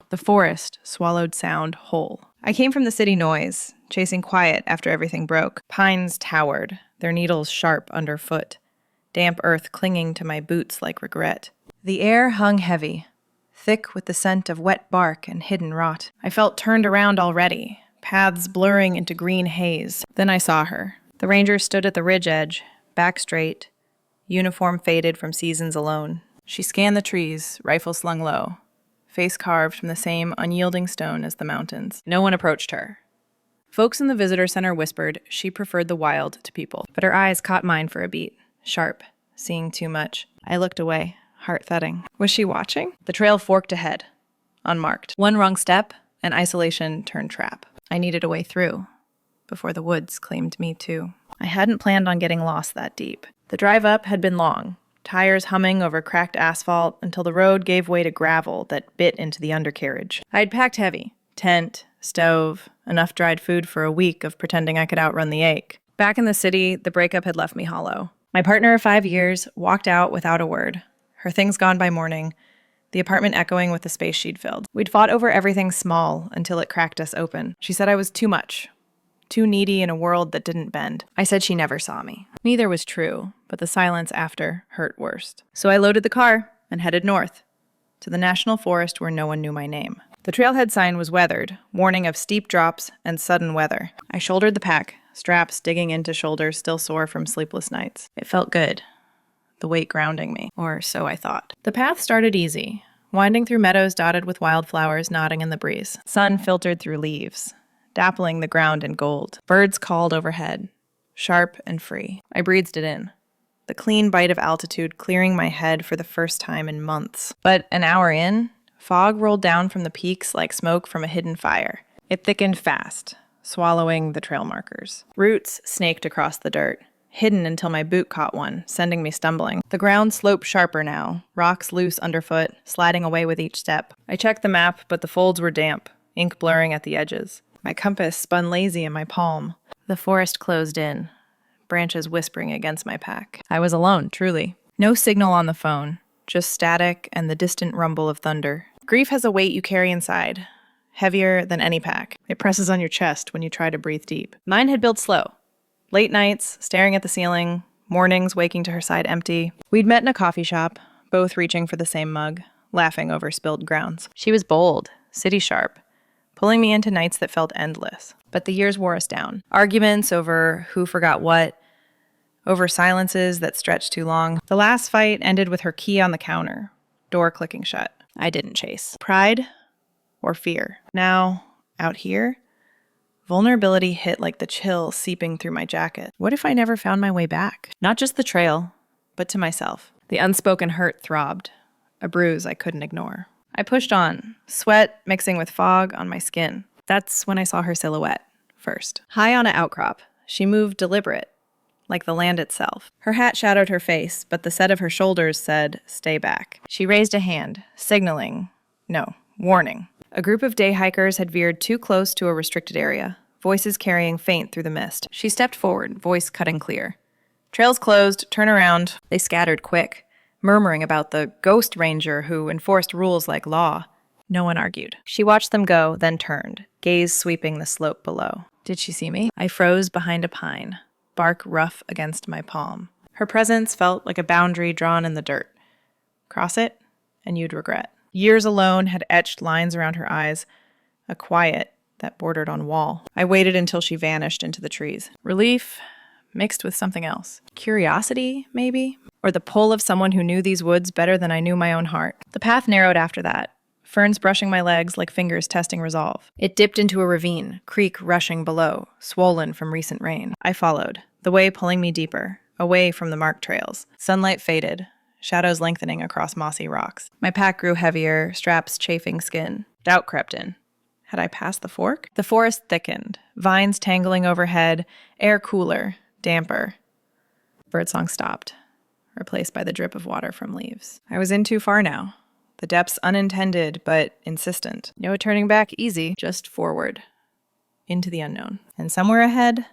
The forest swallowed sound whole. I came from the city noise, chasing quiet after everything broke. Pines towered, their needles sharp underfoot, damp earth clinging to my boots like regret. The air hung heavy, thick with the scent of wet bark and hidden rot. I felt turned around already, paths blurring into green haze. Then I saw her. The ranger stood at the ridge edge, back straight, uniform faded from seasons alone. She scanned the trees, rifle slung low, face carved from the same unyielding stone as the mountains. No one approached her. Folks in the visitor center whispered she preferred the wild to people, but her eyes caught mine for a beat, sharp, seeing too much. I looked away, heart thudding. Was she watching? The trail forked ahead, unmarked. One wrong step, and isolation turned trap. I needed a way through, before the woods claimed me too. I hadn't planned on getting lost that deep. The drive up had been long, tires humming over cracked asphalt until the road gave way to gravel that bit into the undercarriage. I had packed heavy. Tent, stove, enough dried food for a week of pretending I could outrun the ache. Back in the city, the breakup had left me hollow. My partner of 5 years walked out without a word, her things gone by morning, the apartment echoing with the space she'd filled. We'd fought over everything small until it cracked us open. She said I was too much, too needy in a world that didn't bend. I said she never saw me. Neither was true, but the silence after hurt worst. So I loaded the car and headed north, to the national forest where no one knew my name. The trailhead sign was weathered, warning of steep drops and sudden weather. I shouldered the pack, straps digging into shoulders still sore from sleepless nights. It felt good, the weight grounding me, or so I thought. The path started easy, winding through meadows dotted with wildflowers nodding in the breeze. Sun filtered through leaves, dappling the ground in gold. Birds called overhead, sharp and free. I breathed it in, the clean bite of altitude clearing my head for the first time in months. But an hour in, fog rolled down from the peaks like smoke from a hidden fire. It thickened fast, swallowing the trail markers. Roots snaked across the dirt, hidden until my boot caught one, sending me stumbling. The ground sloped sharper now, rocks loose underfoot, sliding away with each step. I checked the map, but the folds were damp, ink blurring at the edges. My compass spun lazy in my palm. The forest closed in, branches whispering against my pack. I was alone, truly. No signal on the phone, just static and the distant rumble of thunder. Grief has a weight you carry inside, heavier than any pack. It presses on your chest when you try to breathe deep. Mine had built slow. Late nights, staring at the ceiling, mornings waking to her side empty. We'd met in a coffee shop, both reaching for the same mug, laughing over spilled grounds. She was bold, city sharp, pulling me into nights that felt endless. But the years wore us down. Arguments over who forgot what, over silences that stretched too long. The last fight ended with her key on the counter, door clicking shut. I didn't chase. Pride or fear. Now, out here, vulnerability hit like the chill seeping through my jacket. What if I never found my way back? Not just the trail, but to myself. The unspoken hurt throbbed, a bruise I couldn't ignore. I pushed on, sweat mixing with fog on my skin. That's when I saw her silhouette, first. High on an outcrop, she moved deliberate, like the land itself. Her hat shadowed her face, but the set of her shoulders said, "Stay back." She raised a hand, signaling, no, warning. A group of day hikers had veered too close to a restricted area, voices carrying faint through the mist. She stepped forward, voice cutting clear. "Trails closed, turn around." They scattered quick, murmuring about the ghost ranger who enforced rules like law. No one argued. She watched them go, then turned, gaze sweeping the slope below. Did she see me? I froze behind a pine, bark rough against my palm. Her presence felt like a boundary drawn in the dirt. Cross it, and you'd regret. Years alone had etched lines around her eyes, a quiet that bordered on wall. I waited until she vanished into the trees. Relief mixed with something else. Curiosity, maybe? Or the pull of someone who knew these woods better than I knew my own heart. The path narrowed after that, ferns brushing my legs like fingers testing resolve. It dipped into a ravine, creek rushing below, swollen from recent rain. I followed, the way pulling me deeper, away from the marked trails. Sunlight faded, shadows lengthening across mossy rocks. My pack grew heavier, straps chafing skin. Doubt crept in. Had I passed the fork? The forest thickened, vines tangling overhead, air cooler, damper. Birdsong stopped, replaced by the drip of water from leaves. I was in too far now. The depths unintended, but insistent. No turning back easy, just forward. Into the unknown. And somewhere ahead,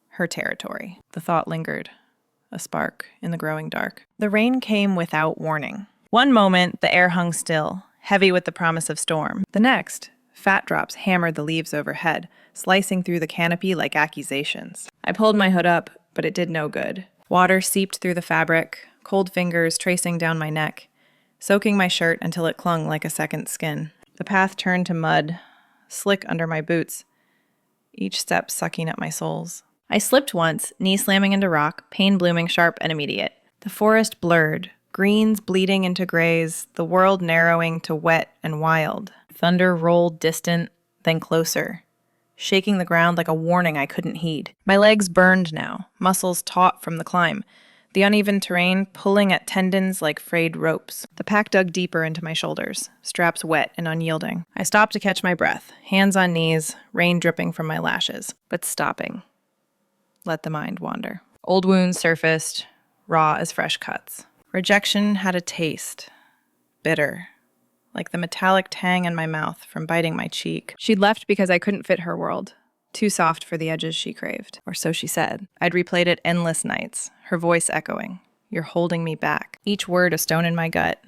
her territory. The thought lingered, a spark in the growing dark. The rain came without warning. One moment, the air hung still, heavy with the promise of storm. The next, fat drops hammered the leaves overhead, slicing through the canopy like accusations. I pulled my hood up, but it did no good. Water seeped through the fabric, cold fingers tracing down my neck, soaking my shirt until it clung like a second skin. The path turned to mud, slick under my boots, each step sucking at my soles. I slipped once, knee slamming into rock, pain blooming sharp and immediate. The forest blurred, greens bleeding into grays, the world narrowing to wet and wild. Thunder rolled distant, then closer, shaking the ground like a warning I couldn't heed. My legs burned now, muscles taut from the climb, the uneven terrain pulling at tendons like frayed ropes. The pack dug deeper into my shoulders, straps wet and unyielding. I stopped to catch my breath, hands on knees, rain dripping from my lashes. But stopping. Let the mind wander. Old wounds surfaced, raw as fresh cuts. Rejection had a taste. Bitter. Like the metallic tang in my mouth from biting my cheek. She'd left because I couldn't fit her world. Too soft for the edges she craved. Or so she said. I'd replayed it endless nights, her voice echoing. You're holding me back. Each word a stone in my gut,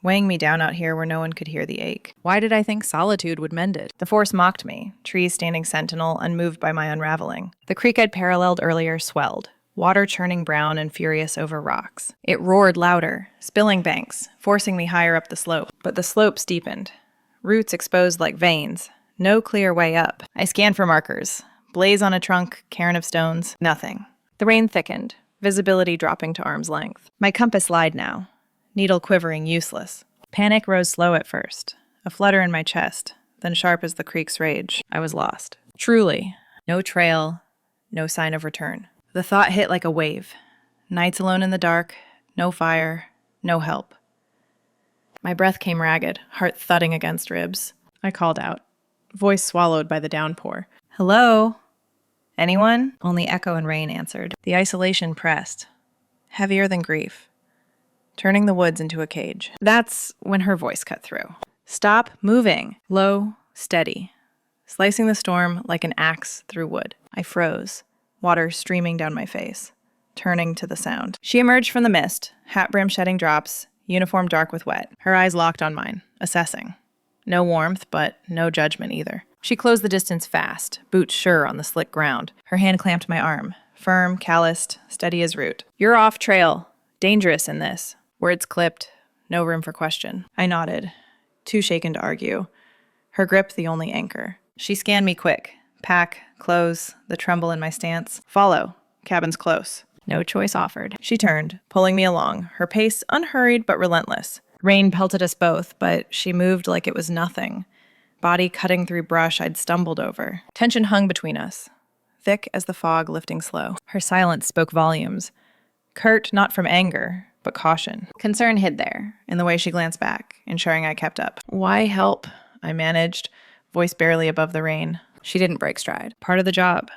weighing me down out here where no one could hear the ache. Why did I think solitude would mend it? The forest mocked me, trees standing sentinel, unmoved by my unraveling. The creek I'd paralleled earlier swelled, water churning brown and furious over rocks. It roared louder, spilling banks, forcing me higher up the slope. But the slope steepened, roots exposed like veins. No clear way up. I scanned for markers. Blaze on a trunk, cairn of stones. Nothing. The rain thickened, visibility dropping to arm's length. My compass lied now, needle quivering useless. Panic rose slow at first, a flutter in my chest, then sharp as the creek's rage. I was lost. Truly. No trail, no sign of return. The thought hit like a wave. Nights alone in the dark, no fire, no help. My breath came ragged, heart thudding against ribs. I called out. Voice swallowed by the downpour. Hello? Anyone? Only echo and rain answered. The isolation pressed, heavier than grief, turning the woods into a cage. That's when her voice cut through. Stop moving. Low, steady, slicing the storm like an axe through wood. I froze, water streaming down my face, turning to the sound. She emerged from the mist, hat brim shedding drops, uniform dark with wet. Her eyes locked on mine, assessing. No warmth, but no judgment either. She closed the distance fast, boots sure on the slick ground. Her hand clamped my arm, firm, calloused, steady as root. You're off trail. Dangerous in this. Words clipped, no room for question. I nodded, too shaken to argue. Her grip the only anchor. She scanned me quick. Pack, close, the tremble in my stance. Follow. Cabin's close. No choice offered. She turned, pulling me along, her pace unhurried but relentless. Rain pelted us both, but she moved like it was nothing, body cutting through brush I'd stumbled over. Tension hung between us, thick as the fog lifting slow. Her silence spoke volumes, curt not from anger, but caution. Concern hid there, in the way she glanced back, ensuring I kept up. Why help? I managed, voice barely above the rain. She didn't break stride. Part of the job.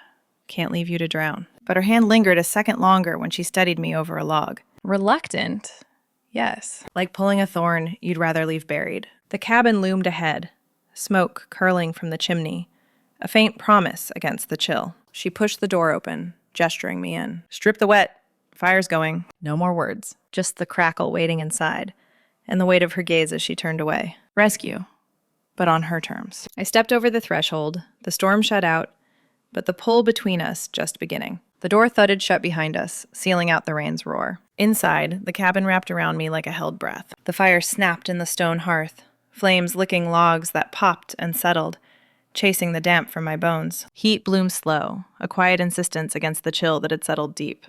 Can't leave you to drown. But her hand lingered a second longer when she steadied me over a log. Reluctant? Yes. Like pulling a thorn you'd rather leave buried. The cabin loomed ahead, smoke curling from the chimney, a faint promise against the chill. She pushed the door open, gesturing me in. Strip the wet. Fire's going. No more words. Just the crackle waiting inside, and the weight of her gaze as she turned away. Rescue, but on her terms. I stepped over the threshold, the storm shut out, but the pull between us just beginning. The door thudded shut behind us, sealing out the rain's roar. Inside, the cabin wrapped around me like a held breath. The fire snapped in the stone hearth, flames licking logs that popped and settled, chasing the damp from my bones. Heat bloomed slow, a quiet insistence against the chill that had settled deep.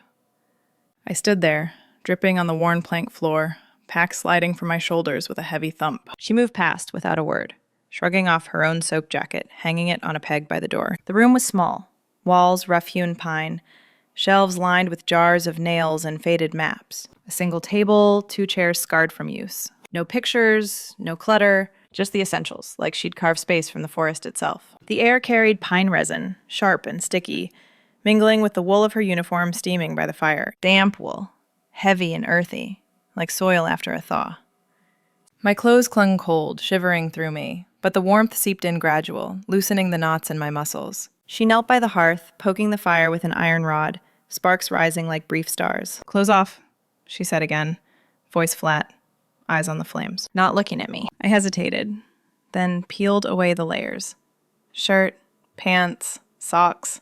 I stood there, dripping on the worn plank floor, pack sliding from my shoulders with a heavy thump. She moved past without a word, shrugging off her own soak jacket, hanging it on a peg by the door. The room was small, walls rough-hewn pine, shelves lined with jars of nails and faded maps. A single table, 2 chairs scarred from use. No pictures, no clutter, just the essentials, like she'd carved space from the forest itself. The air carried pine resin, sharp and sticky, mingling with the wool of her uniform steaming by the fire. Damp wool, heavy and earthy, like soil after a thaw. My clothes clung cold, shivering through me, but the warmth seeped in gradual, loosening the knots in my muscles. She knelt by the hearth, poking the fire with an iron rod, sparks rising like brief stars. Clothes off, she said again, voice flat. eyes on the flames, not looking at me. I hesitated, then peeled away the layers. Shirt, pants, socks.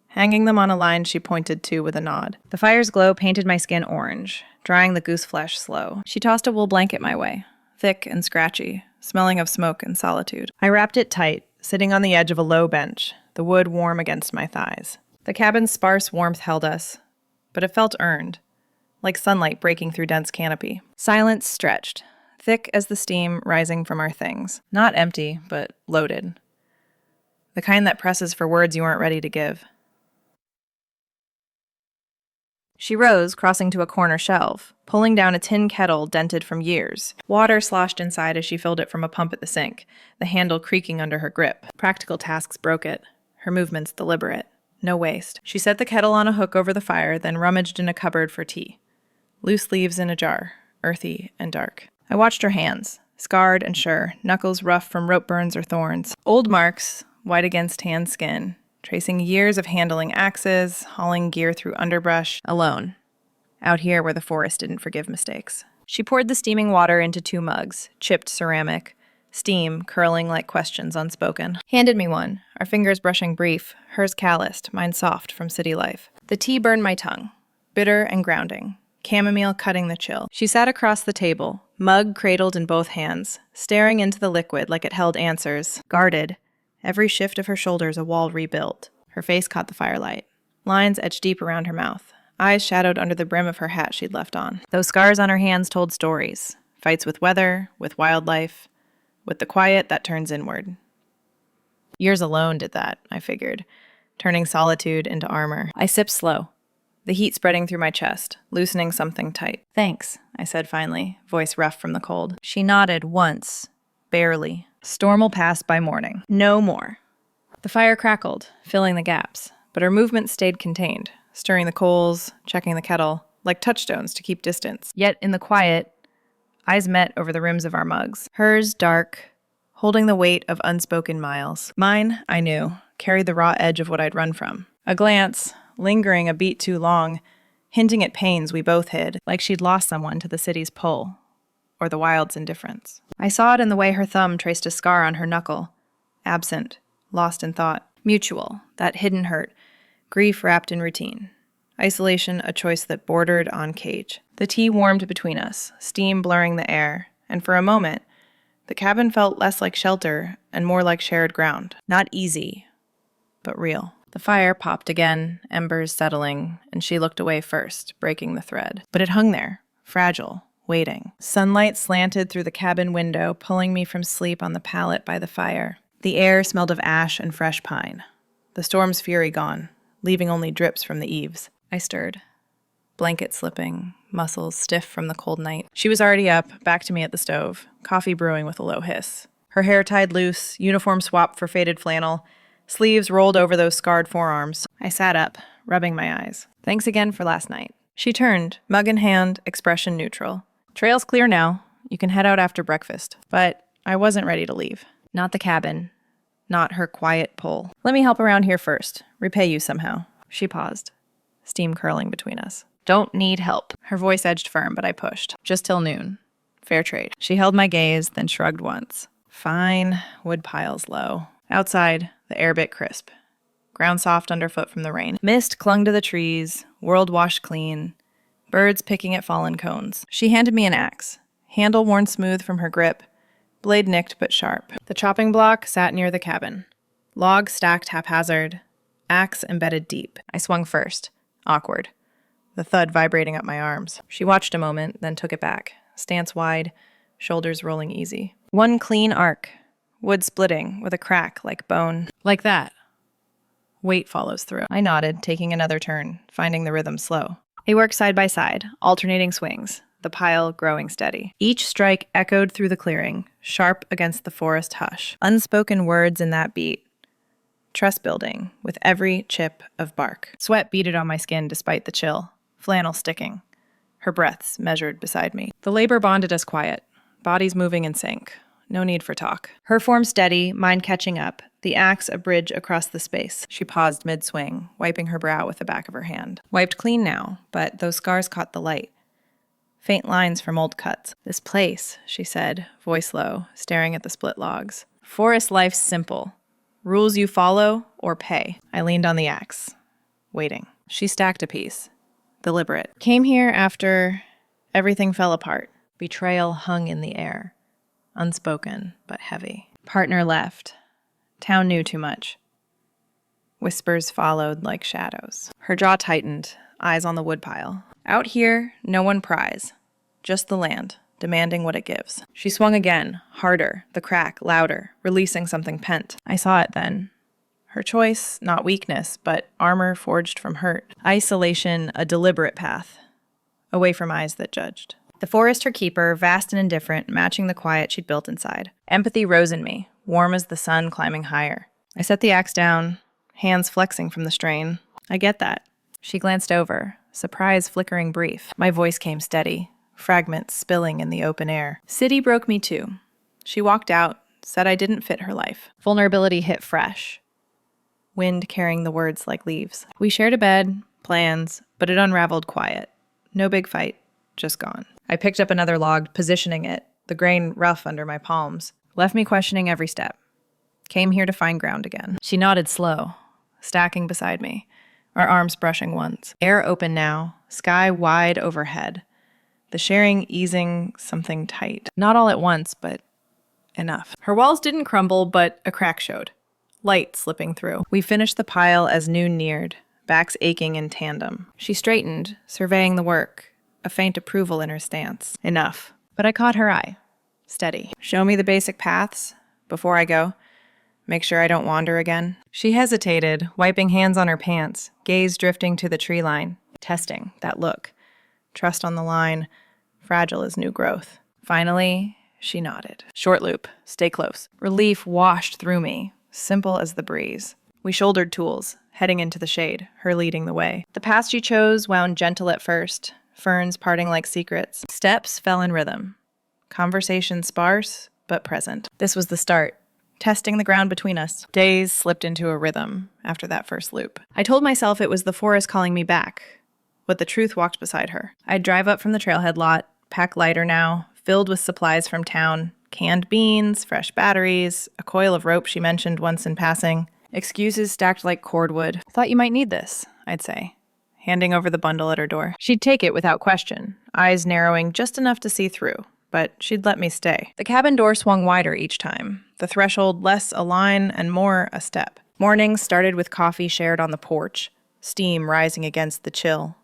Hanging them on a line she pointed to with a nod. The fire's glow painted my skin orange, drying the goose flesh slow. She tossed a wool blanket my way, thick and scratchy, smelling of smoke and solitude. I wrapped it tight, sitting on the edge of a low bench, the wood warm against my thighs. The cabin's sparse warmth held us, but it felt earned, like sunlight breaking through dense canopy. Silence stretched, thick as the steam rising from our things. Not empty, but loaded. The kind that presses for words you aren't ready to give. She rose, crossing to a corner shelf, pulling down a tin kettle dented from years. Water sloshed inside as she filled it from a pump at the sink, the handle creaking under her grip. Practical tasks broke it, her movements deliberate. No waste. She set the kettle on a hook over the fire, then rummaged in a cupboard for tea. Loose leaves in a jar, earthy and dark. I watched her hands, scarred and sure, knuckles rough from rope burns or thorns. Old marks, white against tan skin, tracing years of handling axes, hauling gear through underbrush, alone, out here where the forest didn't forgive mistakes. She poured the steaming water into 2 mugs, chipped ceramic, steam curling like questions unspoken. Handed me one, our fingers brushing brief, hers calloused, mine soft from city life. The tea burned my tongue, bitter and grounding, chamomile cutting the chill. She sat across the table, mug cradled in both hands, staring into the liquid like it held answers, guarded. Every shift of her shoulders a wall rebuilt. Her face caught the firelight. Lines etched deep around her mouth. Eyes shadowed under the brim of her hat she'd left on. Those scars on her hands told stories. Fights with weather, with wildlife, with the quiet that turns inward. Years alone did that, I figured, turning solitude into armor. I sipped slow, the heat spreading through my chest, loosening something tight. Thanks, I said finally, voice rough from the cold. She nodded once, barely. Storm will pass by morning. No more. The fire crackled, filling the gaps, but her movement stayed contained, stirring the coals, checking the kettle, like touchstones to keep distance. Yet in the quiet, eyes met over the rims of our mugs. Hers dark, holding the weight of unspoken miles. Mine, I knew, carried the raw edge of what I'd run from. A glance, lingering a beat too long, hinting at pains we both hid, like she'd lost someone to the city's pull, or the wild's indifference. I saw it in the way her thumb traced a scar on her knuckle, absent, lost in thought. Mutual, that hidden hurt, grief wrapped in routine. Isolation, a choice that bordered on cage. The tea warmed between us, steam blurring the air, and for a moment, the cabin felt less like shelter and more like shared ground. Not easy, but real. The fire popped again, embers settling, and she looked away first, breaking the thread. But it hung there, fragile, waiting. Sunlight slanted through the cabin window, pulling me from sleep on the pallet by the fire. The air smelled of ash and fresh pine. The storm's fury gone, leaving only drips from the eaves. I stirred, blanket slipping, muscles stiff from the cold night. She was already up, back to me at the stove, coffee brewing with a low hiss. Her hair tied loose, uniform swapped for faded flannel, sleeves rolled over those scarred forearms. I sat up, rubbing my eyes. Thanks again for last night. She turned, mug in hand, expression neutral. Trail's clear now. You can head out after breakfast. But I wasn't ready to leave. Not the cabin. Not her quiet pull. Let me help around here first. Repay you somehow. She paused, steam curling between us. Don't need help. Her voice edged firm, but I pushed. Just till noon. Fair trade. She held my gaze, then shrugged once. Fine. Wood piles low. Outside, the air bit crisp. Ground soft underfoot from the rain. Mist clung to the trees, world washed clean. Birds picking at fallen cones. She handed me an axe, handle worn smooth from her grip, blade nicked but sharp. The chopping block sat near the cabin. Logs stacked haphazard, axe embedded deep. I swung first, awkward, the thud vibrating up my arms. She watched a moment, then took it back, stance wide, shoulders rolling easy. One clean arc, wood splitting with a crack like bone. Like that. Weight follows through. I nodded, taking another turn, finding the rhythm slow. They worked side by side, alternating swings, the pile growing steady. Each strike echoed through the clearing, sharp against the forest hush. Unspoken words in that beat. Trust building with every chip of bark. Sweat beaded on my skin despite the chill, flannel sticking. Her breaths measured beside me. The labor bonded us quiet, bodies moving in sync. No need for talk. Her form steady, mine catching up, the axe a bridge across the space. She paused mid-swing, wiping her brow with the back of her hand. Wiped clean now, but those scars caught the light. faint lines from old cuts. "This place," she said, voice low, staring at the split logs. "Forest life's simple. Rules you follow or pay." I leaned on the axe, waiting. She stacked a piece, deliberate. "Came here after everything fell apart. Betrayal hung in the air. Unspoken, but heavy. Partner left. Town knew too much." Whispers followed like shadows. Her jaw tightened, eyes on the woodpile. "Out here, no one pries. Just the land, demanding what it gives." She swung again, harder, the crack louder, releasing something pent. I saw it then. Her choice, not weakness, but armor forged from hurt. Isolation, a deliberate path, away from eyes that judged. The forest her keeper, vast and indifferent, matching the quiet she'd built inside. Empathy rose in me, warm as the sun climbing higher. I set the axe down, hands flexing from the strain. "I get that." She glanced over, surprise flickering brief. My voice came steady, fragments spilling in the open air. "City broke me too." She walked out, said I didn't fit her life. Vulnerability hit fresh, wind carrying the words like leaves. We shared a bed, plans, but it unraveled quiet. No big fight, just gone. I picked up another log, positioning it, the grain rough under my palms. Left me questioning every step. Came here to find ground again. She nodded slow, stacking beside me, our arms brushing once. Air open now, sky wide overhead. The sharing easing something tight. Not all at once, but enough. Her walls didn't crumble, but a crack showed. Light slipping through. We finished the pile as noon neared, backs aching in tandem. She straightened, surveying the work, a faint approval in her stance. Enough. But I caught her eye. Steady. "Show me the basic paths before I go. Make sure I don't wander again." She hesitated, wiping hands on her pants, gaze drifting to the tree line. Testing, that look. Trust on the line, fragile as new growth. Finally, she nodded. "Short loop. Stay close." Relief washed through me, simple as the breeze. We shouldered tools, heading into the shade, her leading the way. The path she chose wound gentle at first, ferns parting like secrets. Steps fell in rhythm. Conversation sparse, but present. This was the start. Testing the ground between us. Days slipped into a rhythm after that first loop. I told myself it was the forest calling me back, but the truth walked beside her. I'd drive up from the trailhead lot, pack lighter now, filled with supplies from town, canned beans, fresh batteries, a coil of rope she mentioned once in passing. Excuses stacked like cordwood. "Thought you might need this," I'd say, handing over the bundle at her door. She'd take it without question, eyes narrowing just enough to see through, but she'd let me stay. The cabin door swung wider each time, the threshold less a line and more a step. Mornings started with coffee shared on the porch, steam rising against the chill.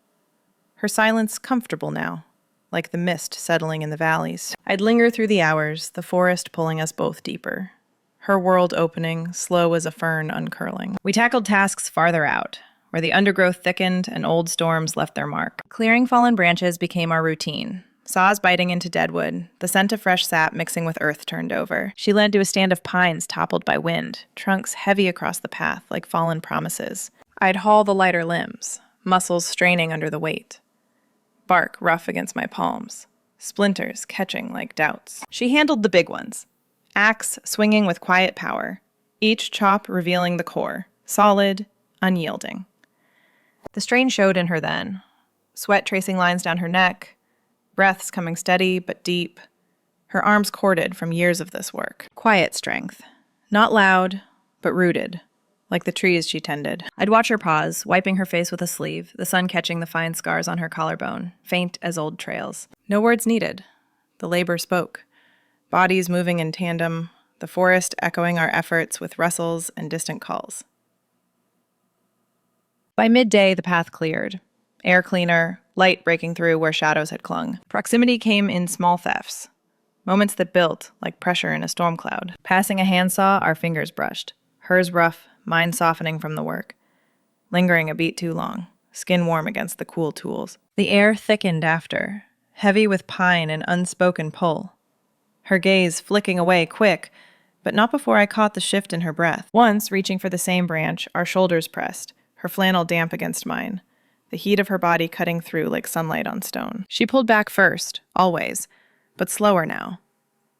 Her silence comfortable now, like the mist settling in the valleys. I'd linger through the hours, the forest pulling us both deeper. Her world opening, slow as a fern uncurling. We tackled tasks farther out, where the undergrowth thickened and old storms left their mark. Clearing fallen branches became our routine. Saws biting into deadwood, the scent of fresh sap mixing with earth turned over. She led to a stand of pines toppled by wind, trunks heavy across the path like fallen promises. I'd haul the lighter limbs, muscles straining under the weight. Bark rough against my palms, splinters catching like doubts. She handled the big ones, axe swinging with quiet power, each chop revealing the core, solid, unyielding. The strain showed in her then, sweat tracing lines down her neck, breaths coming steady but deep, her arms corded from years of this work. Quiet strength, not loud, but rooted, like the trees she tended. I'd watch her pause, wiping her face with a sleeve, the sun catching the fine scars on her collarbone, faint as old trails. No words needed. The labor spoke. Bodies moving in tandem, the forest echoing our efforts with rustles and distant calls. By midday, the path cleared. Air cleaner, light breaking through where shadows had clung. Proximity came in small thefts, moments that built like pressure in a storm cloud. Passing a handsaw, our fingers brushed. Hers rough, mine softening from the work. Lingering a beat too long, skin warm against the cool tools. The air thickened after, heavy with pine and unspoken pull. Her gaze flicking away quick, but not before I caught the shift in her breath. Once, reaching for the same branch, our shoulders pressed, her flannel damp against mine, the heat of her body cutting through like sunlight on stone. She pulled back first, always, but slower now.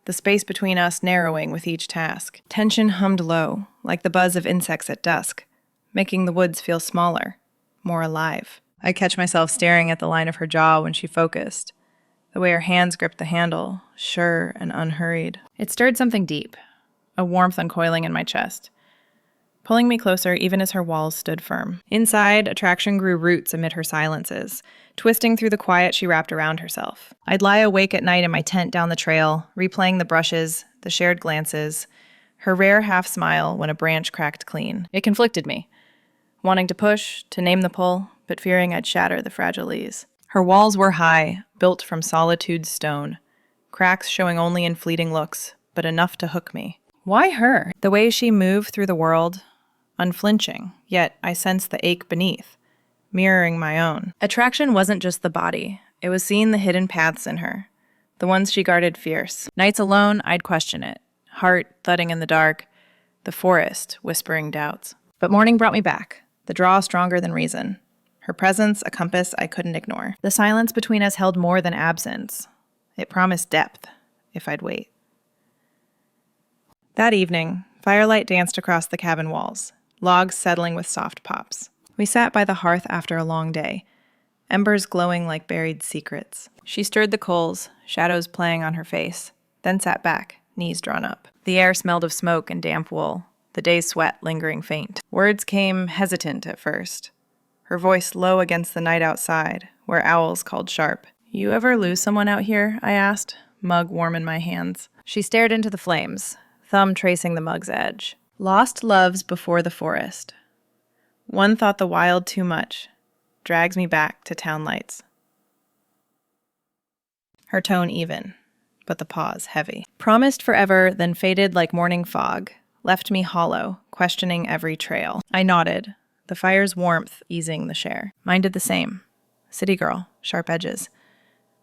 The space between us narrowing with each task. Tension hummed low, like the buzz of insects at dusk, making the woods feel smaller, more alive. I catch myself staring at the line of her jaw when she focused, the way her hands gripped the handle, sure and unhurried. It stirred something deep, a warmth uncoiling in my chest, pulling me closer even as her walls stood firm. Inside, attraction grew roots amid her silences, twisting through the quiet she wrapped around herself. I'd lie awake at night in my tent down the trail, replaying the brushes, the shared glances, her rare half-smile when a branch cracked clean. It conflicted me, wanting to push, to name the pull, but fearing I'd shatter the fragile leaves. Her walls were high, built from solitude's stone, cracks showing only in fleeting looks, but enough to hook me. Why her? The way she moved through the world, unflinching, yet I sensed the ache beneath, mirroring my own. Attraction wasn't just the body. It was seeing the hidden paths in her, the ones she guarded fierce. Nights alone, I'd question it, heart thudding in the dark, the forest whispering doubts. But morning brought me back, the draw stronger than reason. Her presence a compass I couldn't ignore. The silence between us held more than absence. It promised depth, if I'd wait. That evening, firelight danced across the cabin walls, logs settling with soft pops. We sat by the hearth after a long day, embers glowing like buried secrets. She stirred the coals, shadows playing on her face, then sat back, knees drawn up. The air smelled of smoke and damp wool, the day's sweat lingering faint. Words came hesitant at first, her voice low against the night outside, where owls called sharp. "You ever lose someone out here?" I asked, mug warm in my hands. She stared into the flames, thumb tracing the mug's edge. "Lost loves before the forest. One thought the wild too much. Drags me back to town lights." Her tone even, but the pause heavy. "Promised forever, then faded like morning fog. Left me hollow, questioning every trail." I nodded, the fire's warmth easing the share. Mine did the same. City girl, sharp edges.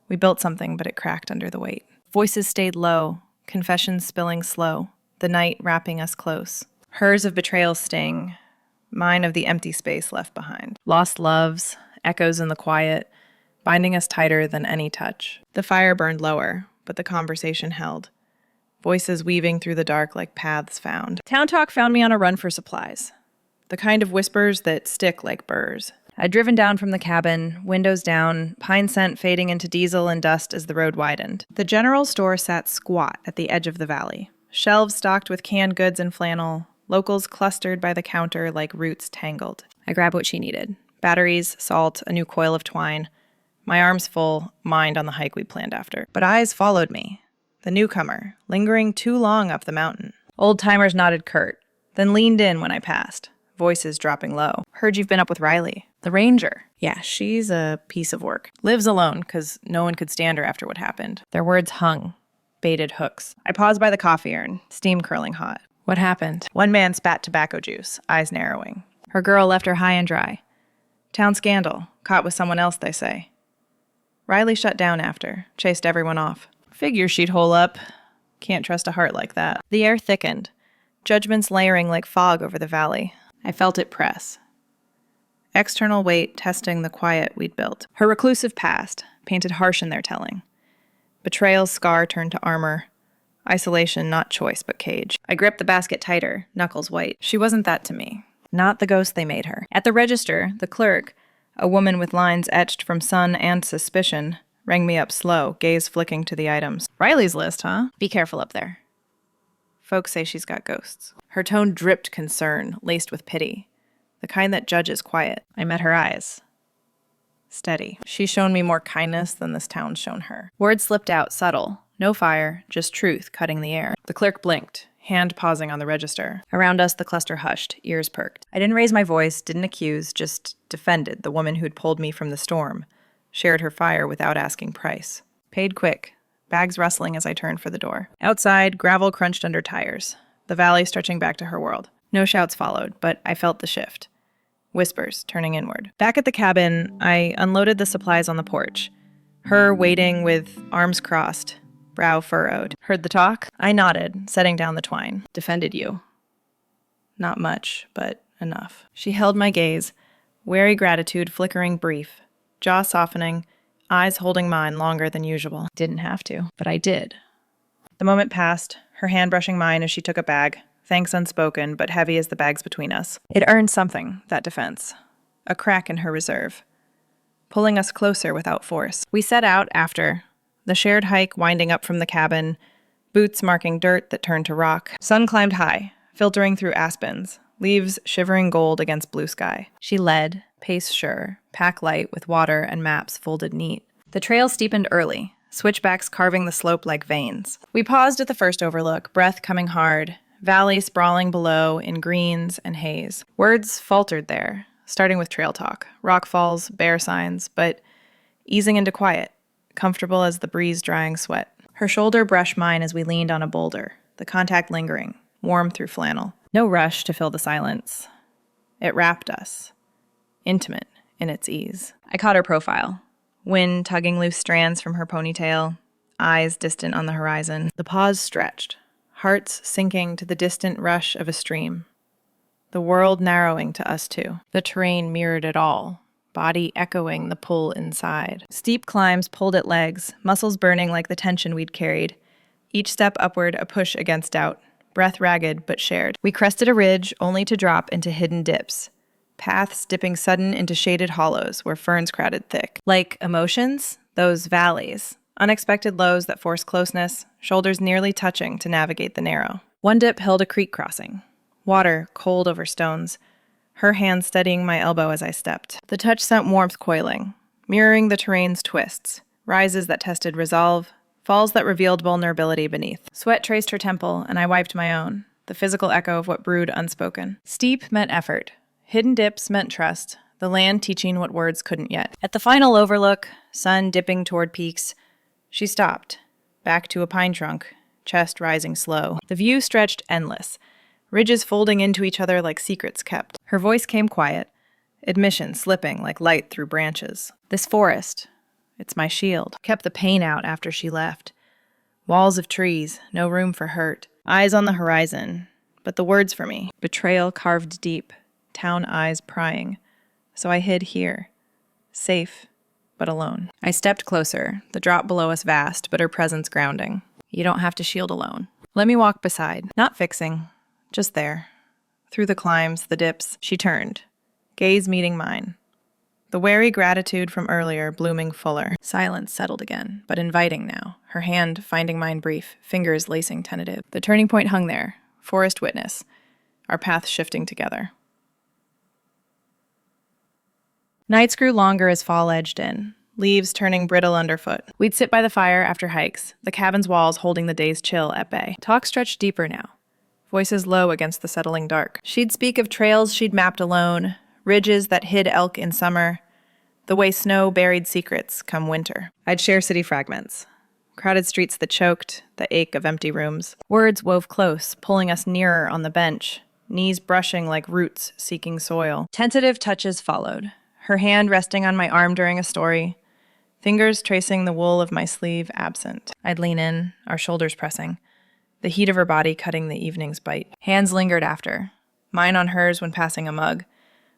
We built something, but it cracked under the weight. Voices stayed low, confessions spilling slow, the night wrapping us close. Hers of betrayal sting, mine of the empty space left behind. Lost loves, echoes in the quiet, binding us tighter than any touch. The fire burned lower, but the conversation held. Voices weaving through the dark like paths found. Town talk found me on a run for supplies. The kind of whispers that stick like burrs. I'd driven down from the cabin, windows down, pine scent fading into diesel and dust as the road widened. The general store sat squat at the edge of the valley. Shelves stocked with canned goods and flannel, locals clustered by the counter like roots tangled. I grabbed what she needed. Batteries, salt, a new coil of twine. My arms full, mind on the hike we planned after. But eyes followed me. The newcomer, lingering too long up the mountain. Old-timers nodded curt, then leaned in when I passed. Voices dropping low. "Heard you've been up with Riley. The ranger." "Yeah, she's a piece of work. Lives alone, 'cause no one could stand her after what happened." Their words hung, baited hooks. I paused by the coffee urn, steam curling hot. "What happened?" One man spat tobacco juice, eyes narrowing. "Her girl left her high and dry. Town scandal. Caught with someone else, they say. Riley shut down after, chased everyone off. Figure she'd hole up. Can't trust a heart like that." The air thickened, judgments layering like fog over the valley. I felt it press. External weight testing the quiet we'd built. Her reclusive past, painted harsh in their telling. Betrayal's scar turned to armor. Isolation not choice but cage. I gripped the basket tighter, knuckles white. She wasn't that to me. Not the ghost they made her. At the register, the clerk, a woman with lines etched from sun and suspicion, rang me up slow, gaze flicking to the items. "Riley's list, huh? Be careful up there. Folks say she's got ghosts." Her tone dripped concern, laced with pity. The kind that judges quiet. I met her eyes. Steady. She's shown me more kindness than this town's shown her. Words slipped out, subtle. No fire, just truth cutting the air. The clerk blinked, hand pausing on the register. Around us, the cluster hushed, ears perked. I didn't raise my voice, didn't accuse, just defended the woman who'd pulled me from the storm. Shared her fire without asking price. Paid quick, bags rustling as I turned for the door. Outside, gravel crunched under tires, the valley stretching back to her world. No shouts followed, but I felt the shift. Whispers turning inward. Back at the cabin, I unloaded the supplies on the porch. Her waiting with arms crossed, brow furrowed. Heard the talk? I nodded, setting down the twine. Defended you. Not much, but enough. She held my gaze, wary gratitude flickering brief, jaw softening, eyes holding mine longer than usual. Didn't have to, but I did. The moment passed, her hand brushing mine as she took a bag, thanks unspoken, but heavy as the bags between us. It earned something, that defense. A crack in her reserve. Pulling us closer without force. We set out after, The shared hike winding up from the cabin, boots marking dirt that turned to rock. Sun climbed high, filtering through aspens, leaves shivering gold against blue sky. She led, pace sure, pack light with water and maps folded neat. The trail steepened early, switchbacks carving the slope like veins. We paused at the first overlook, breath coming hard, valley sprawling below in greens and haze. Words faltered there, starting with trail talk, rock falls, bear signs, but easing into quiet, comfortable as the breeze drying sweat. Her shoulder brushed mine as we leaned on a boulder, the contact lingering, warm through flannel. No rush to fill the silence. It wrapped us, intimate in its ease. I caught her profile, wind tugging loose strands from her ponytail, eyes distant on the horizon. The pause stretched, hearts sinking to the distant rush of a stream. The world narrowing to us two. The terrain mirrored it all, body echoing the pull inside. Steep climbs pulled at legs, muscles burning like the tension we'd carried. Each step upward a push against doubt, breath ragged but shared. We crested a ridge only to drop into hidden dips, paths dipping sudden into shaded hollows where ferns crowded thick. Like emotions, those valleys, unexpected lows that force closeness, shoulders nearly touching to navigate the narrow. One dip held a creek crossing, water cold over stones, her hand steadying my elbow as I stepped. The touch sent warmth coiling, mirroring the terrain's twists, rises that tested resolve, falls that revealed vulnerability beneath. Sweat traced her temple, and I wiped my own, the physical echo of what brewed unspoken. Steep meant effort. Hidden dips meant trust, the land teaching what words couldn't yet. At the final overlook, sun dipping toward peaks, she stopped, back to a pine trunk, chest rising slow. The view stretched endless, ridges folding into each other like secrets kept. Her voice came quiet, admission slipping like light through branches. This forest, it's my shield, kept the pain out after she left. Walls of trees, no room for hurt. Eyes on the horizon, but the words for me. Betrayal carved deep, town eyes prying. So I hid here, safe, but alone. I stepped closer, the drop below us vast, but her presence grounding. You don't have to shield alone. Let me walk beside, not fixing, just there. Through the climbs, the dips, she turned, gaze meeting mine. The wary gratitude from earlier blooming fuller. Silence settled again, but inviting now, her hand finding mine brief, fingers lacing tentative. The turning point hung there, forest witness, our paths shifting together. Nights grew longer as fall edged in, leaves turning brittle underfoot. We'd sit by the fire after hikes, the cabin's walls holding the day's chill at bay. Talk stretched deeper now, voices low against the settling dark. She'd speak of trails she'd mapped alone, ridges that hid elk in summer, the way snow buried secrets come winter. I'd share city fragments, crowded streets that choked, the ache of empty rooms. Words wove close, pulling us nearer on the bench, knees brushing like roots seeking soil. Tentative touches followed, her hand resting on my arm during a story, fingers tracing the wool of my sleeve absent. I'd lean in, our shoulders pressing, the heat of her body cutting the evening's bite. Hands lingered after, mine on hers when passing a mug,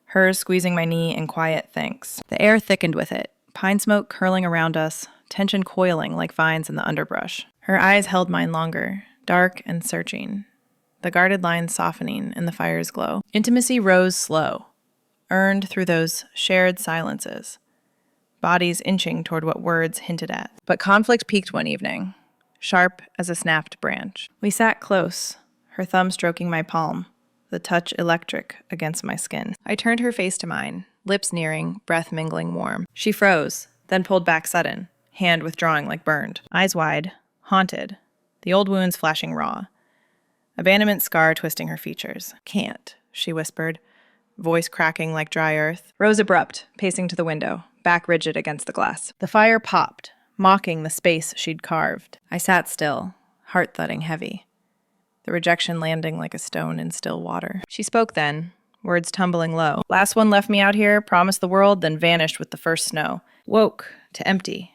hers squeezing my knee in quiet thanks. The air thickened with it, pine smoke curling around us, tension coiling like vines in the underbrush. Her eyes held mine longer, dark and searching, the guarded lines softening in the fire's glow. Intimacy rose slow, earned through those shared silences, bodies inching toward what words hinted at. But conflict peaked one evening, sharp as a snapped branch. We sat close, her thumb stroking my palm, the touch electric against my skin. I turned her face to mine, lips nearing, breath mingling warm. She froze, then pulled back sudden, hand withdrawing like burned. Eyes wide, haunted, the old wounds flashing raw. Abandonment scar twisting her features. Can't, she whispered, voice cracking like dry earth. Rose abrupt, pacing to the window, back rigid against the glass. The fire popped, mocking the space she'd carved. I sat still, heart thudding heavy, the rejection landing like a stone in still water. She spoke then, words tumbling low. Last one left me out here, promised the world, then vanished with the first snow. Woke to empty.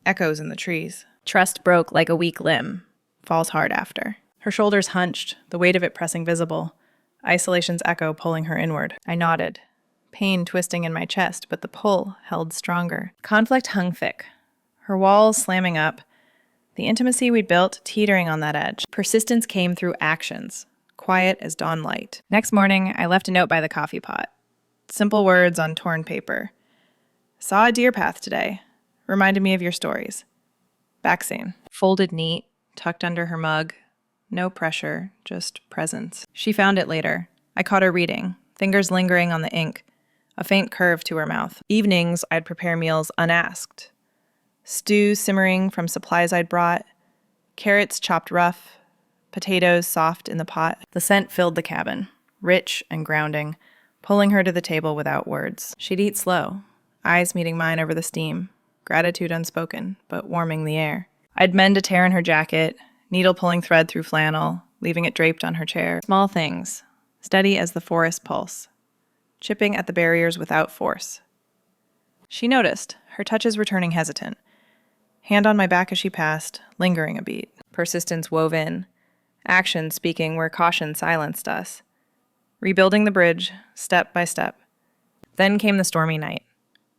Echoes in the trees. Trust broke like a weak limb. Falls hard after. Her shoulders hunched, the weight of it pressing visible. Isolation's echo pulling her inward. I nodded. Pain twisting in my chest, but the pull held stronger. Conflict hung thick. Her walls slamming up. The intimacy we'd built teetering on that edge. Persistence came through actions, quiet as dawn light. Next morning, I left a note by the coffee pot. Simple words on torn paper. Saw a deer path today. Reminded me of your stories. Back scene. Folded neat, tucked under her mug. No pressure, just presence. She found it later. I caught her reading, fingers lingering on the ink, a faint curve to her mouth. Evenings, I'd prepare meals unasked. Stew simmering from supplies I'd brought, carrots chopped rough, potatoes soft in the pot. The scent filled the cabin, rich and grounding, pulling her to the table without words. She'd eat slow, eyes meeting mine over the steam, gratitude unspoken, but warming the air. I'd mend a tear in her jacket, needle pulling thread through flannel, leaving it draped on her chair. Small things, steady as the forest pulse, chipping at the barriers without force. She noticed, her touches returning hesitant. Hand on my back as she passed, lingering a beat. Persistence wove in, action speaking where caution silenced us. Rebuilding the bridge, step by step. Then came the stormy night.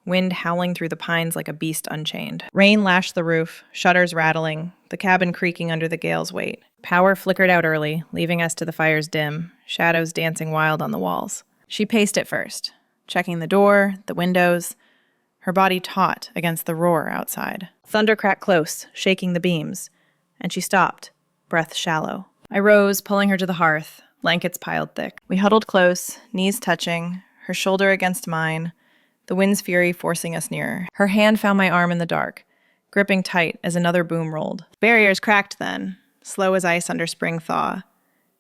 Wind howling through the pines like a beast unchained. Rain lashed the roof, shutters rattling, the cabin creaking under the gale's weight. Power flickered out early, leaving us to the fire's dim, shadows dancing wild on the walls. She paced at first, checking the door, the windows, her body taut against the roar outside. Thunder cracked close, shaking the beams, and she stopped, breath shallow. I rose, pulling her to the hearth, blankets piled thick. We huddled close, knees touching, her shoulder against mine, the wind's fury forcing us nearer. Her hand found my arm in the dark, gripping tight as another boom rolled. Barriers cracked then, slow as ice under spring thaw,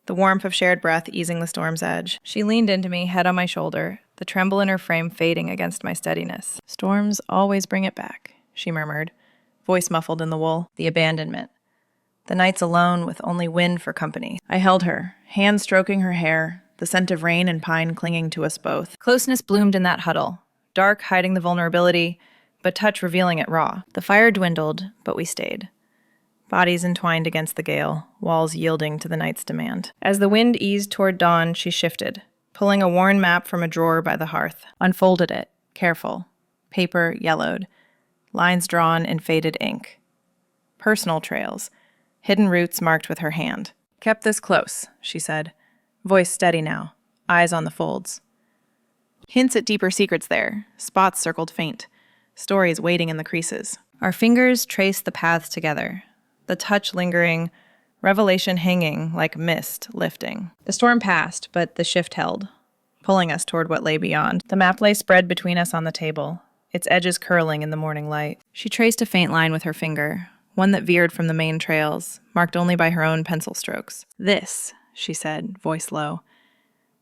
the warmth of shared breath easing the storm's edge. She leaned into me, head on my shoulder, the tremble in her frame fading against my steadiness. Storms always bring it back, she murmured, voice muffled in the wool. The abandonment. The nights alone with only wind for company. I held her, hand stroking her hair, the scent of rain and pine clinging to us both. Closeness bloomed in that huddle, dark hiding the vulnerability, but touch revealing it raw. The fire dwindled, but we stayed. Bodies entwined against the gale, walls yielding to the night's demand. As the wind eased toward dawn, she shifted, pulling a worn map from a drawer by the hearth. Unfolded it, careful. Paper yellowed. Lines drawn in faded ink. Personal trails. Hidden roots marked with her hand. Kept this close, she said. Voice steady now. Eyes on the folds. Hints at deeper secrets there, spots circled faint, stories waiting in the creases. Our fingers traced the paths together, the touch lingering, revelation hanging like mist lifting. The storm passed, but the shift held, pulling us toward what lay beyond. The map lay spread between us on the table, its edges curling in the morning light. She traced a faint line with her finger, one that veered from the main trails, marked only by her own pencil strokes. This, she said, voice low,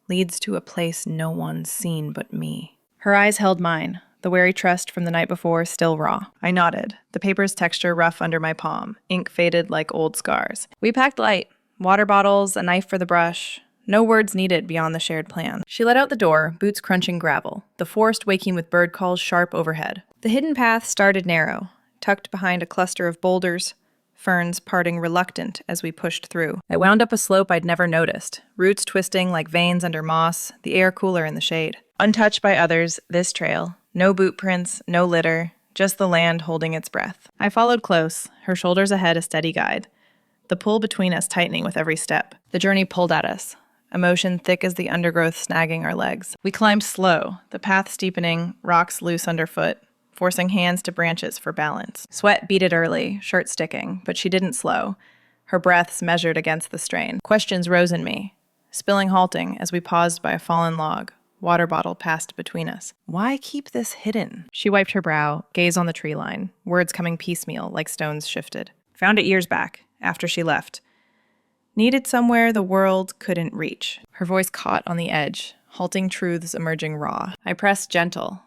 leads to a place no one's seen but me. Her eyes held mine, the wary trust from the night before still raw. I nodded, the paper's texture rough under my palm, ink faded like old scars. We packed light, water bottles, a knife for the brush, no words needed beyond the shared plan. She let out the door, boots crunching gravel, the forest waking with bird calls sharp overhead. The hidden path started narrow, tucked behind a cluster of boulders, ferns parting reluctant as we pushed through. I wound up a slope I'd never noticed, roots twisting like veins under moss, the air cooler in the shade. Untouched by others, this trail, no boot prints, no litter, just the land holding its breath. I followed close, her shoulders ahead a steady guide, the pull between us tightening with every step. The journey pulled at us, emotion thick as the undergrowth snagging our legs. We climbed slow, the path steepening, rocks loose underfoot, forcing hands to branches for balance. Sweat beaded early, shirt sticking, but she didn't slow, her breaths measured against the strain. Questions rose in me, spilling halting as we paused by a fallen log, water bottle passed between us. Why keep this hidden? She wiped her brow, gaze on the tree line, words coming piecemeal like stones shifted. Found it years back, after she left. Needed somewhere the world couldn't reach. Her voice caught on the edge, halting truths emerging raw. I pressed gentle,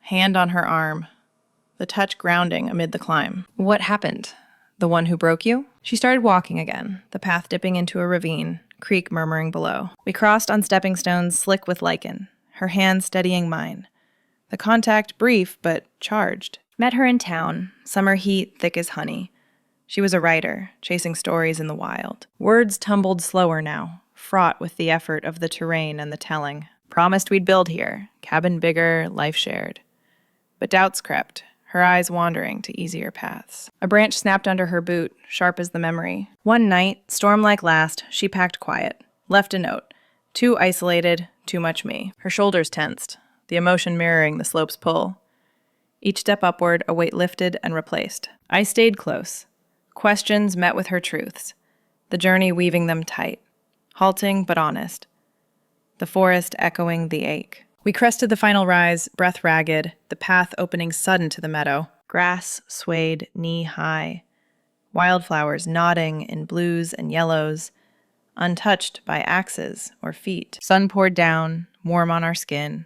hand on her arm, the touch grounding amid the climb. What happened? The one who broke you? She started walking again, the path dipping into a ravine, creek murmuring below. We crossed on stepping stones slick with lichen, her hand steadying mine. The contact brief, but charged. Met her in town, summer heat thick as honey. She was a writer, chasing stories in the wild. Words tumbled slower now, fraught with the effort of the terrain and the telling. Promised we'd build here, cabin bigger, life shared. But doubts crept, her eyes wandering to easier paths. A branch snapped under her boot, sharp as the memory. One night, storm like last, she packed quiet, left a note. Too isolated, too much me. Her shoulders tensed, the emotion mirroring the slope's pull. Each step upward, a weight lifted and replaced. I stayed close, Questions met with her truths, the journey weaving them tight, halting but honest, the forest echoing the ache. We crested the final rise, breath ragged, the path opening sudden to the meadow. Grass swayed knee-high, wildflowers nodding in blues and yellows, untouched by axes or feet. Sun poured down, warm on our skin,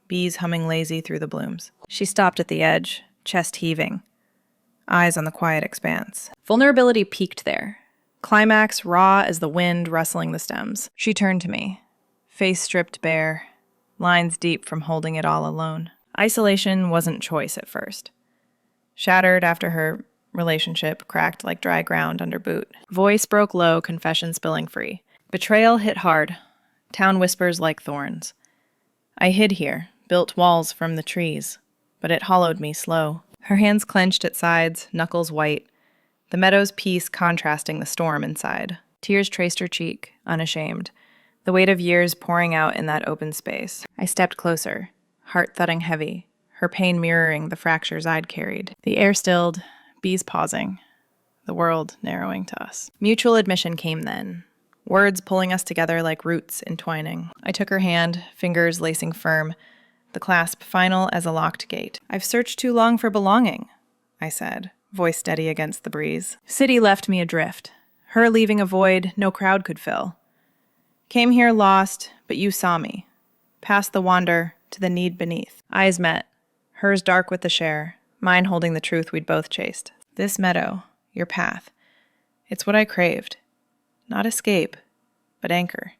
bees humming lazy through the blooms. She stopped at the edge, chest heaving, eyes on the quiet expanse. Vulnerability peaked there, climax raw as the wind rustling the stems. She turned to me, face stripped bare, lines deep from holding it all alone. Isolation wasn't choice at first. Shattered after her relationship cracked like dry ground under boot. Voice broke low, confession spilling free. Betrayal hit hard, town whispers like thorns. I hid here, built walls from the trees, but it hollowed me slow. Her hands clenched at sides, knuckles white, the meadow's peace contrasting the storm inside. Tears traced her cheek, unashamed, the weight of years pouring out in that open space. I stepped closer, heart thudding heavy, her pain mirroring the fractures I'd carried. The air stilled, bees pausing, the world narrowing to us. Mutual admission came then, words pulling us together like roots entwining. I took her hand, fingers lacing firm, the clasp final as a locked gate. I've searched too long for belonging, I said, voice steady against the breeze. City left me adrift, her leaving a void no crowd could fill. Came here lost, but you saw me, past the wander to the need beneath. Eyes met, hers dark with the share, mine holding the truth we'd both chased. This meadow, your path, it's what I craved. Not escape, but anchor.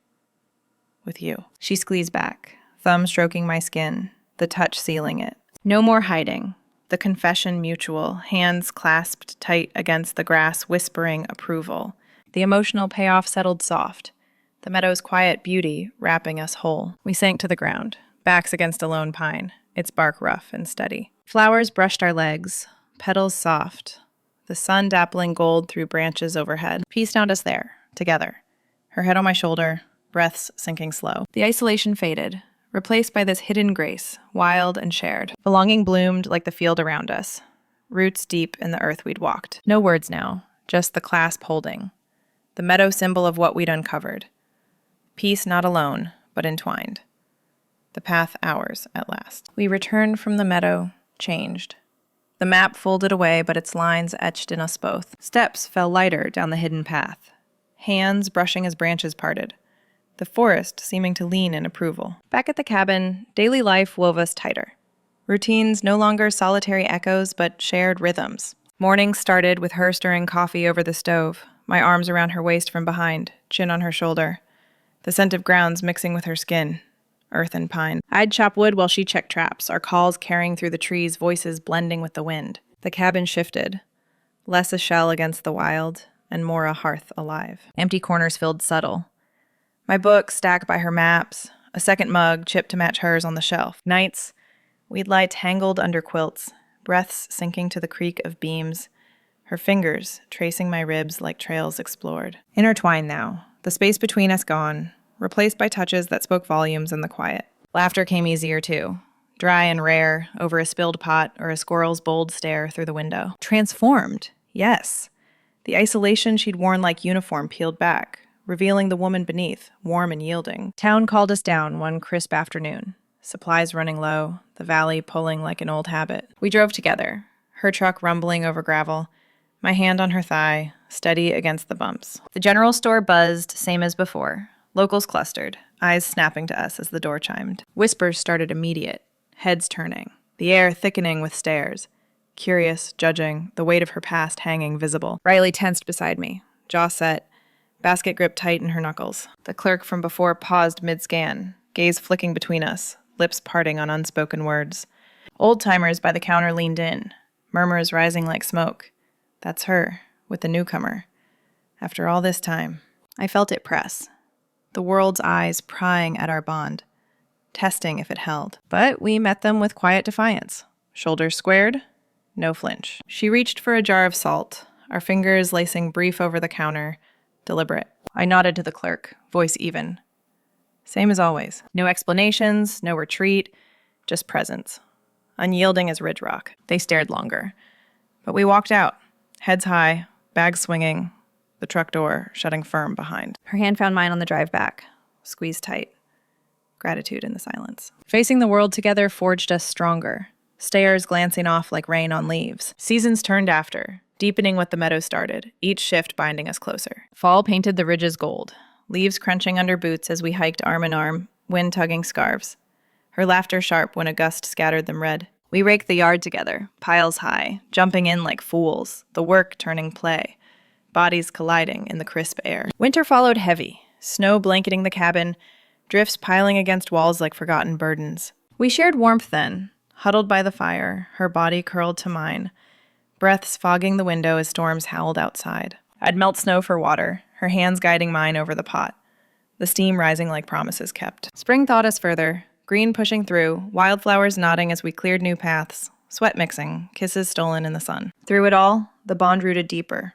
With you. She squeezed back, thumb stroking my skin, the touch sealing it. No more hiding, the confession mutual, hands clasped tight against the grass, whispering approval. The emotional payoff settled soft, the meadow's quiet beauty wrapping us whole. We sank to the ground, backs against a lone pine, its bark rough and steady. Flowers brushed our legs, petals soft, the sun dappling gold through branches overhead. Peace found us there, together, her head on my shoulder, breaths sinking slow. The isolation faded, replaced by this hidden grace, wild and shared. Belonging bloomed like the field around us, roots deep in the earth we'd walked. No words now, just the clasp holding, the meadow symbol of what we'd uncovered. Peace not alone, but entwined. The path ours at last. We returned from the meadow, changed. The map folded away, but its lines etched in us both. Steps fell lighter down the hidden path, hands brushing as branches parted, the forest seeming to lean in approval. Back at the cabin, daily life wove us tighter. Routines no longer solitary echoes, but shared rhythms. Mornings started with her stirring coffee over the stove, my arms around her waist from behind, chin on her shoulder, the scent of grounds mixing with her skin, earth and pine. I'd chop wood while she checked traps, our calls carrying through the trees, voices blending with the wind. The cabin shifted, less a shell against the wild, and more a hearth alive. Empty corners filled subtle. My book stacked by her maps, a second mug chipped to match hers on the shelf. Nights, we'd lie tangled under quilts, breaths sinking to the creak of beams, her fingers tracing my ribs like trails explored. Intertwined now, the space between us gone, replaced by touches that spoke volumes in the quiet. Laughter came easier too, dry and rare, over a spilled pot or a squirrel's bold stare through the window. Transformed, yes. The isolation she'd worn like uniform peeled back, revealing the woman beneath, warm and yielding. Town called us down one crisp afternoon, supplies running low, the valley pulling like an old habit. We drove together, her truck rumbling over gravel, my hand on her thigh, steady against the bumps. The general store buzzed, same as before. Locals clustered, eyes snapping to us as the door chimed. Whispers started immediate, heads turning, the air thickening with stares. Curious, judging, the weight of her past hanging visible. Riley tensed beside me, jaw set, basket gripped tight in her knuckles. The clerk from before paused mid-scan, gaze flicking between us, lips parting on unspoken words. Old-timers by the counter leaned in, murmurs rising like smoke. That's her, with the newcomer. After all this time, I felt it press. The world's eyes prying at our bond, testing if it held. But we met them with quiet defiance. Shoulders squared, no flinch. She reached for a jar of salt, our fingers lacing brief over the counter, deliberate. I nodded to the clerk, voice even. Same as always. No explanations, no retreat, just presence. Unyielding as ridge rock. They stared longer. But we walked out, heads high, bag swinging, the truck door shutting firm behind. Her hand found mine on the drive back, squeezed tight. Gratitude in the silence. Facing the world together forged us stronger. Stairs glancing off like rain on leaves. Seasons turned after, deepening what the meadow started, each shift binding us closer. Fall painted the ridges gold, leaves crunching under boots as we hiked arm in arm, wind tugging scarves. Her laughter sharp when a gust scattered them red. We raked the yard together, piles high, jumping in like fools, the work turning play, bodies colliding in the crisp air. Winter followed heavy, snow blanketing the cabin, drifts piling against walls like forgotten burdens. We shared warmth then, huddled by the fire, her body curled to mine, breaths fogging the window as storms howled outside. I'd melt snow for water, her hands guiding mine over the pot, the steam rising like promises kept. Spring thawed us further, green pushing through, wildflowers nodding as we cleared new paths, sweat mixing, kisses stolen in the sun. Through it all, the bond rooted deeper.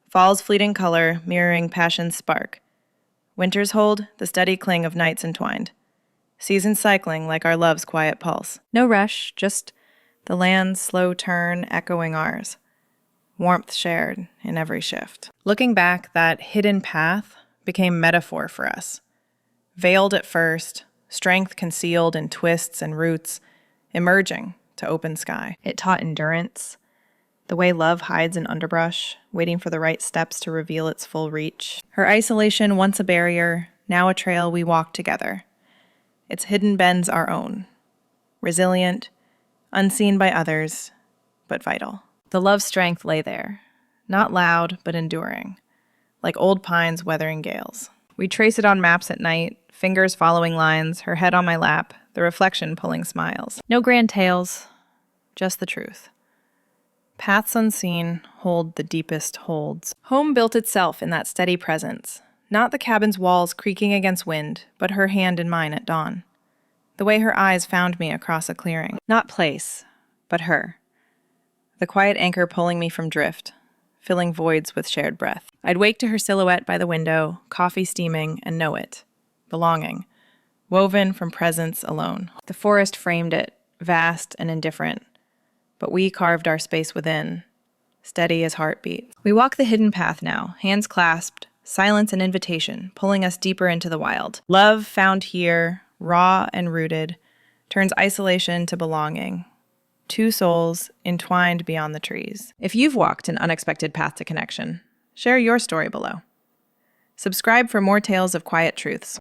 Fall's fleeting color mirroring passion's spark. Winter's hold, the steady cling of nights entwined. Seasons cycling like our love's quiet pulse. No rush, just the land's slow turn echoing ours. Warmth shared in every shift. Looking back, that hidden path became metaphor for us. Veiled at first, strength concealed in twists and roots, emerging to open sky. It taught endurance, the way love hides in underbrush, waiting for the right steps to reveal its full reach. Her isolation, once a barrier, now a trail we walk together. Its hidden bends our own. Resilient, unseen by others, but vital. The love strength lay there, not loud, but enduring, like old pines weathering gales. We trace it on maps at night, fingers following lines, her head on my lap, the reflection pulling smiles. No grand tales, just the truth. Paths unseen hold the deepest holds. Home built itself in that steady presence, not the cabin's walls creaking against wind, but her hand in mine at dawn. The way her eyes found me across a clearing. Not place, but her. The quiet anchor pulling me from drift, filling voids with shared breath. I'd wake to her silhouette by the window, coffee steaming, and know it. Belonging, woven from presence alone. The forest framed it, vast and indifferent, but we carved our space within, steady as heartbeat. We walk the hidden path now, hands clasped, silence and invitation, pulling us deeper into the wild. Love found here, raw and rooted, turns isolation to belonging. Two souls entwined beyond the trees. If you've walked an unexpected path to connection, share your story below. Subscribe for more tales of quiet truths.